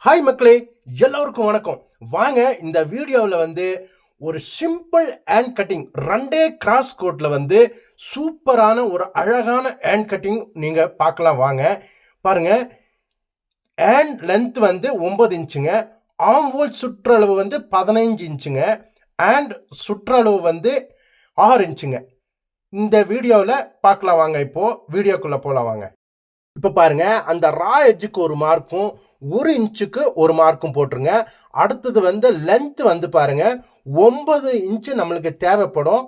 Hi மக்களே, எல்லோருக்கும் வணக்கம். வாங்க இந்த வீடியோவில் ஒரு சிம்பிள் ஹேண்ட் கட்டிங் ரெண்டே கிராஸ் கோட்டில் சூப்பரான ஒரு அழகான ஹேண்ட் கட்டிங் நீங்கள் பார்க்கலாம். வாங்க பாருங்க. ஹேண்ட் லென்த் 9 இன்ச்சுங்க, ஆம்ஹோல் சுற்றளவு 15 இன்ச்சுங்க, ஹேண்ட் சுற்றளவு 6 இன்ச்சுங்க. இந்த வீடியோவில் பார்க்கலாம். வாங்க இப்போ வீடியோக்குள்ளே போகலாம். வாங்க இப்போ பாருங்க, அந்த ரா எஜ்ஜுக்கு ஒரு மார்க்கும் 1 இன்ச்சுக்கு ஒரு மார்க்கும் போட்டுருங்க. அடுத்தது லென்த் பாருங்க 9 இன்ச்சு நம்மளுக்கு தேவைப்படும்.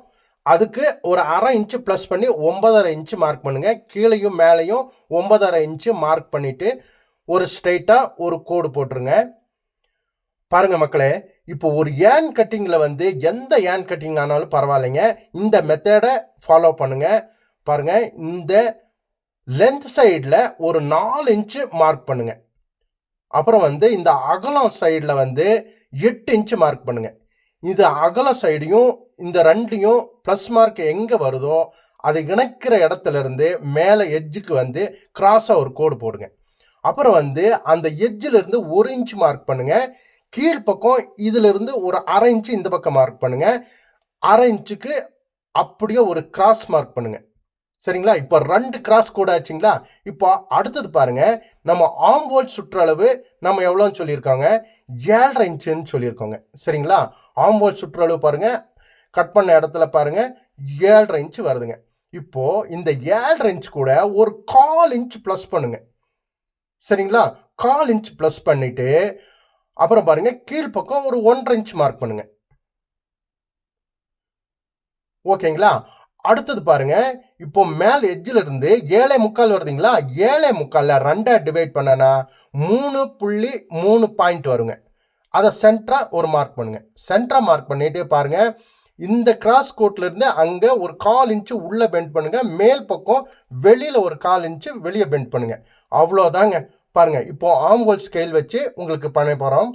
அதுக்கு ஒரு அரை இன்ச்சு ப்ளஸ் பண்ணி 9.5 இன்ச்சு மார்க் பண்ணுங்க. கீழையும் மேலேயும் 9.5 இன்ச்சு மார்க் பண்ணிட்டு ஒரு ஸ்ட்ரைட்டாக ஒரு கோடு போட்டுருங்க. பாருங்க மக்களே, இப்போ ஒரு ஏன் கட்டிங்கில் எந்த ஏன் கட்டிங் ஆனாலும் பரவாயில்லைங்க, இந்த மெத்தடை ஃபாலோ பண்ணுங்க. பாருங்க, இந்த லென்த் சைடில் ஒரு 4 இன்ச்சு மார்க் பண்ணுங்க. அப்புறம் இந்த அகலம் சைடில் 8 இன்ச்சு மார்க் பண்ணுங்க. இது அகலம் சைடையும் இந்த ரெண்டையும் ப்ளஸ் மார்க் எங்கே வருதோ அது இணைக்கிற இடத்துல இருந்து மேலே எட்ஜுக்கு கிராஸாக ஒரு கோடு போடுங்க. அப்புறம் அந்த எட்ஜில் இருந்து 1 இன்ச்சு மார்க் பண்ணுங்க. கீழ்ப்பக்கம் இதிலிருந்து ஒரு அரை இன்ச்சு இந்த பக்கம் மார்க் பண்ணுங்க. அரை இன்ச்சுக்கு அப்படியே ஒரு கிராஸ் மார்க் பண்ணுங்க. சரிங்களா? இப்போ 2 கிராஸ் கோடு ஆச்சுங்களா? இப்போ அடுத்தது பாருங்க, நம்ம ஆம்ஹோல் சுற்றளவு நம்ம எவ்வளோன்னு சொல்லியிருக்காங்க, 7.5 இன்ச்சுன்னு சொல்லியிருக்கோங்க. சரிங்களா? ஆம்ஹோல் சுற்றளவு பாருங்க, கட் பண்ண இடத்துல பாருங்க 7.5 இன்ச்சு வருதுங்க. இப்போ இந்த 7.5 இன்ச்சு கூட ஒரு 1/4 இன்ச்சு ப்ளஸ் பண்ணுங்க. சரிங்களா? 1/4 இன்ச்சு ப்ளஸ் பண்ணிட்டு அப்புறம் பாருங்க கீழ்ப்பக்கம் ஒரு 1.5 இன்ச்சு மார்க் பண்ணுங்க. ஓகேங்களா? அடுத்தது பாருங்க, இப்போ மேல் எட்ஜில் இருந்து 7.75 வருதுங்களா? 7.75 2 டிவைட் பண்ணனா 3.3 பாயிண்ட் வருங்க. அதை சென்டரா ஒரு மார்க் பண்ணுங்க. சென்டரா மார்க் பண்ணிட்டு பாருங்க, இந்த கிராஸ் கோட்ல இருந்து அங்கே ஒரு 1/4 இன்ச்சு உள்ள பெண்ட் பண்ணுங்க. மேல் பக்கம் வெளியில ஒரு 1/4 இன்ச்சு வெளியே பெண்ட் பண்ணுங்க. அவ்வளோதாங்க. பாருங்க, இப்போ ஆம்ஹோல் ஸ்கேல் வச்சு உங்களுக்கு பண்ண போகிறோம்.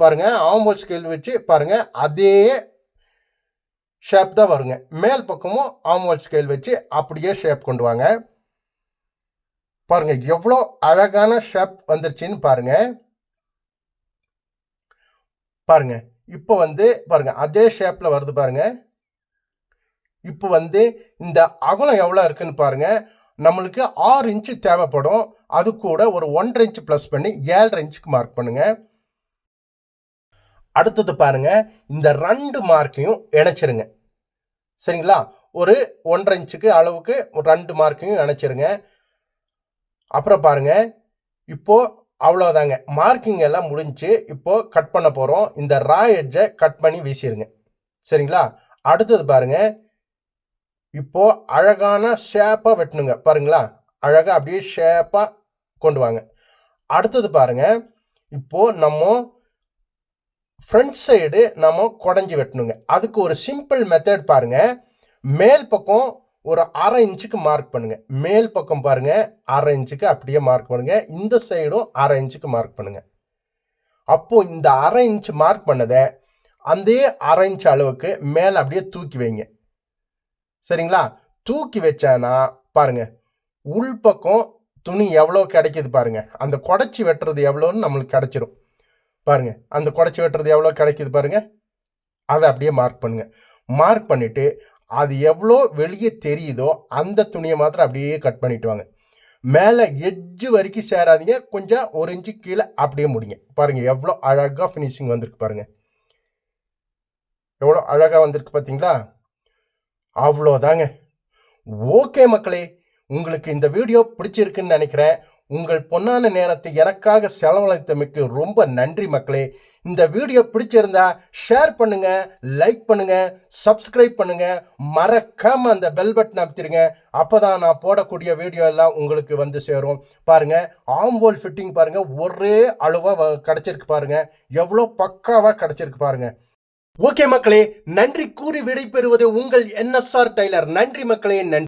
பாருங்க, ஆம்ஹோல் ஸ்கேல் வச்சு பாருங்க, அதே ஷேப் தான் வருங்க. மேல் பக்கமும் ஆம்ஹோல் ஸ்கேல் வச்சு அப்படியே ஷேப் கொண்டு வாங்க. பாருங்க எவ்வளோ அழகான ஷேப் வந்துருச்சுன்னு பாருங்க. பாருங்க இப்போ பாருங்க அதே ஷேப்ல வருது பாருங்க. இப்போ இந்த அகலம் எவ்வளோ இருக்குன்னு பாருங்க. நம்மளுக்கு 6 இன்ச்சு தேவைப்படும். அது கூட ஒரு 1.5 இன்ச்சு ப்ளஸ் பண்ணி 7.5 இன்ச்சுக்கு மார்க் பண்ணுங்க. அடுத்தது பாருங்க, இந்த 2 மார்க்கையும் இணைச்சிருங்க. சரிங்களா? ஒரு 1.5 இன்ச்சுக்கு அளவுக்கு 2 மார்க்கையும் இணைச்சிருங்க. அப்புறம் பாருங்க, இப்போ அவ்வளோதாங்க, மார்க்கிங் எல்லாம் முடிஞ்சு. இப்போ கட் பண்ண போகிறோம். இந்த ரா எட்ஜை கட் பண்ணி வீசிடுங்க. சரிங்களா? அடுத்தது பாருங்க, இப்போ அழகான ஷேப்பாக வெட்டணுங்க. பாருங்களா, அழகாக அப்படியே ஷேப்பாக கொண்டு வாங்க. அடுத்தது பாருங்க, இப்போ நம்ம ஃப்ரண்ட் சைடு நம்ம குடஞ்சி வெட்டணுங்க. அதுக்கு ஒரு சிம்பிள் மெத்தட் பாருங்க. மேல் பக்கம் ஒரு அரை இன்ச்சுக்கு மார்க் பண்ணுங்க. மேல் பக்கம் பாருங்க அரை இன்ச்சுக்கு அப்படியே மார்க் பண்ணுங்க. இந்த சைடும் அரை இன்ச்சுக்கு மார்க் பண்ணுங்க. அப்போ இந்த அரை இன்ச்சு மார்க் பண்ணதை அந்த அரை இன்ச்சு அளவுக்கு மேலே அப்படியே தூக்கி வைங்க. சரிங்களா? தூக்கி வச்சானா பாருங்க, உள்பக்கம் துணி எவ்வளோ கிடைக்கிது பாருங்க. அந்த குடச்சி வெட்டுறது எவ்வளோன்னு நம்மளுக்கு கிடைச்சிரும். பாருங்க, அந்த குடச்சி வெட்டுறது எவ்வளோ கிடைக்குது பாருங்க. அதை அப்படியே மார்க் பண்ணுங்க. மார்க் பண்ணிட்டு அது எவ்வளோ வெளியே தெரியுதோ அந்த துணியை மாத்திரம் அப்படியே கட் பண்ணிட்டு வாங்க. மேலே எட்ஜு வரைக்கும் சேராதீங்க, கொஞ்சம் 1 இன்ச்சு கீழே அப்படியே முடிங்க. பாருங்க எவ்வளோ அழகாக ஃபினிஷிங் வந்திருக்கு பாருங்க. எவ்வளோ அழகாக வந்திருக்கு பார்த்தீங்களா? அவ்வளோதாங்க. ஓகே மக்களே, உங்களுக்கு இந்த வீடியோ பிடிச்சிருக்குன்னு நினைக்கிறேன். உங்கள் பொன்னான நேரத்தை எனக்காக செலவழித்தமைக்கு ரொம்ப நன்றி மக்களே. இந்த வீடியோ பிடிச்சிருந்தா ஷேர் பண்ணுங்க, லைக் பண்ணுங்க, சப்ஸ்கிரைப் பண்ணுங்க, மறக்காம அந்த பெல் பட்டன் அமைத்திருங்க. அப்போதான் நான் போடக்கூடிய வீடியோ எல்லாம் உங்களுக்கு சேரும். பாருங்க, ஆம்ஹோல் ஃபிட்டிங் பாருங்க, ஒரே அளவாக கிடைச்சிருக்கு பாருங்க. எவ்வளோ பக்காவாக கிடைச்சிருக்கு பாருங்க. ஓகே மக்களே, நன்றி கூறி விடைபெறுவது உங்கள் NSR டைலர். நன்றி மக்களே, நன்றி.